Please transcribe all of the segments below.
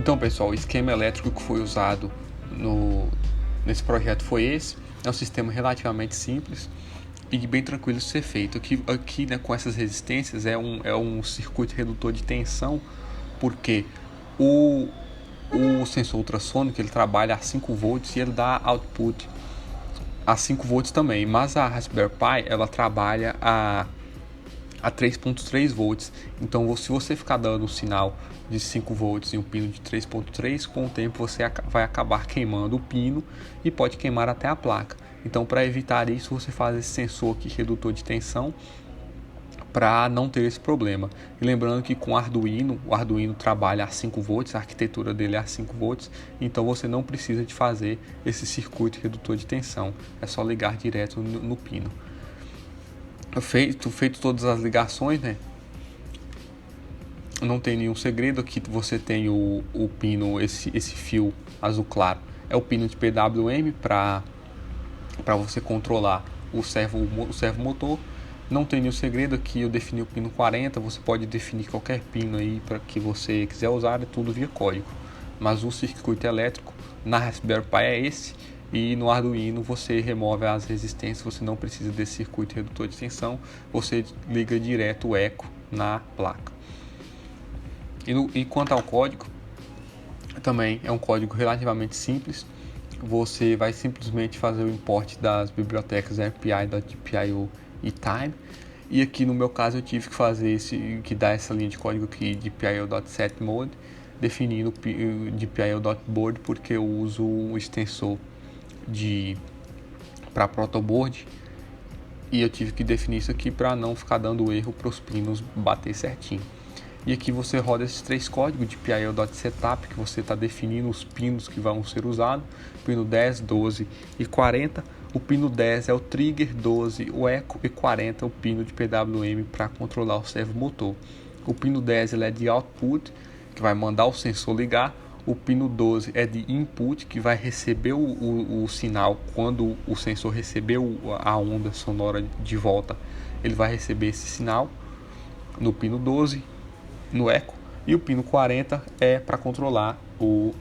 Então, pessoal, o esquema elétrico que foi usado nesse projeto foi esse. É um sistema relativamente simples e bem tranquilo de ser feito. Aqui né, com essas resistências é um circuito redutor de tensão, porque o sensor ultrassônico ele trabalha a 5 volts e ele dá output a 5 volts também, mas a Raspberry Pi ela trabalha a 3.3 volts. Então, se você ficar dando um sinal de 5 volts e um pino de 3.3, com o tempo você vai acabar queimando o pino e pode queimar até a placa. Então, para evitar isso, você faz esse sensor aqui redutor de tensão para não ter esse problema. E lembrando que com o Arduino trabalha a 5 volts, a arquitetura dele é a 5 volts, então você não precisa de fazer esse circuito redutor de tensão, é só ligar direto no pino. Feito todas as ligações, né? Não tem nenhum segredo. Aqui você tem o pino, esse fio azul claro é o pino de PWM para você controlar o servo motor. Não tem nenhum segredo. Aqui eu defini o pino 40, você pode definir qualquer pino aí para que você quiser usar, é tudo via código. Mas o circuito elétrico na Raspberry Pi é esse, e no Arduino você remove as resistências, você não precisa desse circuito redutor de tensão, você liga direto o eco na placa. E quanto ao código, também é um código relativamente simples. Você vai simplesmente fazer o import das bibliotecas RPI.GPIO e Time. E aqui no meu caso eu tive que fazer que dá essa linha de código aqui de GPIO.setMode, definindo GPIO.board, porque eu uso o extensor para protoboard, e eu tive que definir isso aqui para não ficar dando erro para os pinos bater certinho. E aqui você roda esses três códigos de PIO.setup, que você está definindo os pinos que vão ser usados: pino 10, 12 e 40. O pino 10 é o trigger, 12 o eco e 40 o pino de PWM para controlar o servo motor. O pino 10 ele é de output, que vai mandar o sensor ligar. O pino 12 é de input, que vai receber o sinal. Quando o sensor receber a onda sonora de volta, ele vai receber esse sinal no pino 12, no eco. E o pino 40 é para controlar o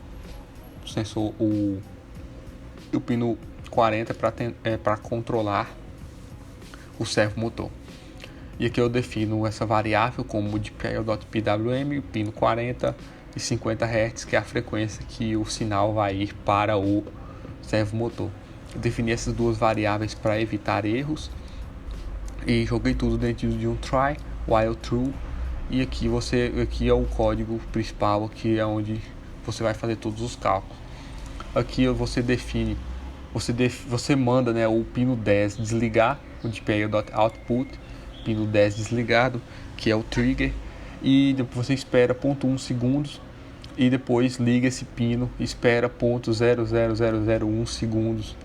sensor. O pino 40 é para controlar o servo motor. E aqui eu defino essa variável como de PIO.PWM, o pino 40 e 50 Hz, que é a frequência que o sinal vai ir para o servo motor. Eu defini essas duas variáveis para evitar erros e joguei tudo dentro de um try, while true. E aqui é o código principal, aqui é onde você vai fazer todos os cálculos. Aqui você define, você manda, né, o pino 10 desligar, o GPIO.output, pino 10 desligado, que é o trigger, e depois você espera 0.1 segundos e depois liga esse pino, espera 0.00001 segundos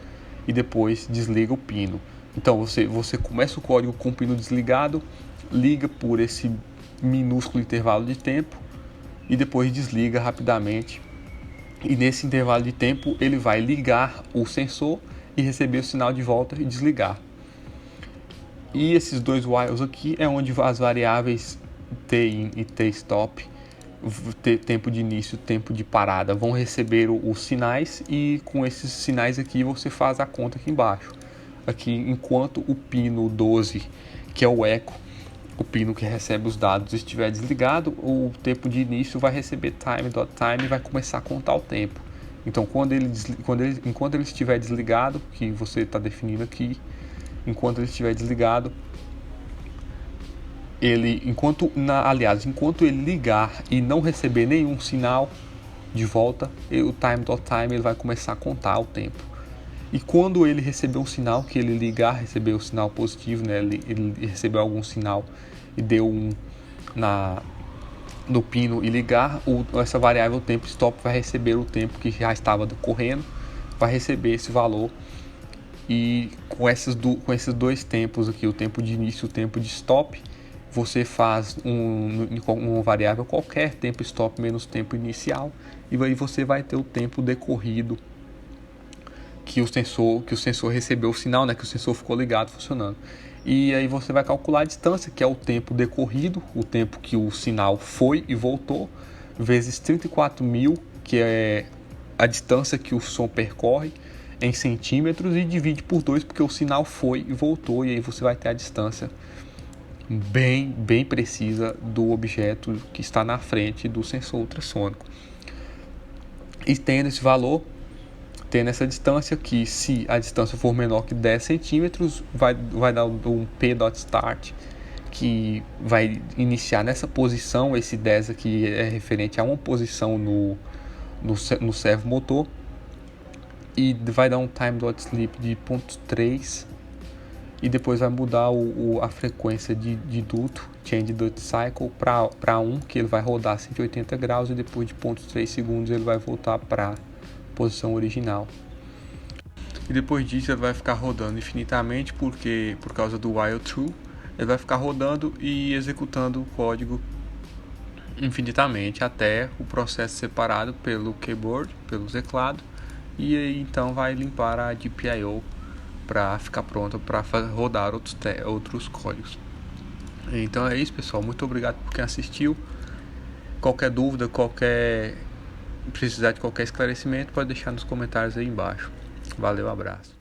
e depois desliga o pino. Então você começa o código com o pino desligado, liga por esse minúsculo intervalo de tempo e depois desliga rapidamente. E nesse intervalo de tempo ele vai ligar o sensor e receber o sinal de volta e desligar. E esses dois whiles aqui é onde as variáveis T-in e T-stop, tempo de início, tempo de parada, vão receber os sinais, e com esses sinais aqui você faz a conta aqui embaixo. Aqui, enquanto o pino 12, que é o eco, o pino que recebe os dados, estiver desligado, o tempo de início vai receber time.time e vai começar a contar o tempo. Então, enquanto ele estiver desligado, que você está definindo aqui, enquanto ele estiver desligado, enquanto ele ligar e não receber nenhum sinal de volta, o time.time ele vai começar a contar o tempo. E quando ele receber um sinal, que ele ligar, receber o sinal positivo, né, ele recebeu algum sinal e deu no pino e ligar, essa variável tempo stop vai receber o tempo que já estava decorrendo, vai receber esse valor. E com esses dois tempos aqui, o tempo de início e o tempo de stop, você faz uma variável qualquer, tempo stop menos tempo inicial, e aí você vai ter o tempo decorrido que o sensor recebeu o sinal, né, que o sensor ficou ligado, funcionando. E aí você vai calcular a distância, que é o tempo decorrido, o tempo que o sinal foi e voltou, vezes 34.000 que é a distância que o som percorre em centímetros, e divide por 2 porque o sinal foi e voltou, e aí você vai ter a distância bem precisa do objeto que está na frente do sensor ultrassônico. E tendo esse valor, tendo essa distância, que se a distância for menor que 10 centímetros, vai dar um p.start, que vai iniciar nessa posição. Esse 10 aqui é referente a uma posição no servo motor, e vai dar um time.sleep de 0.3, e depois vai mudar a frequência de duto, change duty cycle, para 1, que ele vai rodar 180 graus, e depois de 0.3 segundos ele vai voltar para a posição original. E depois disso ele vai ficar rodando infinitamente, porque por causa do while true, ele vai ficar rodando e executando o código infinitamente até o processo separado pelo keyboard, pelo teclado, e aí então vai limpar a GPIO para ficar pronto para rodar outros códigos. Então é isso, pessoal. Muito obrigado por quem assistiu. Qualquer dúvida, precisar de qualquer esclarecimento, pode deixar nos comentários aí embaixo. Valeu, abraço.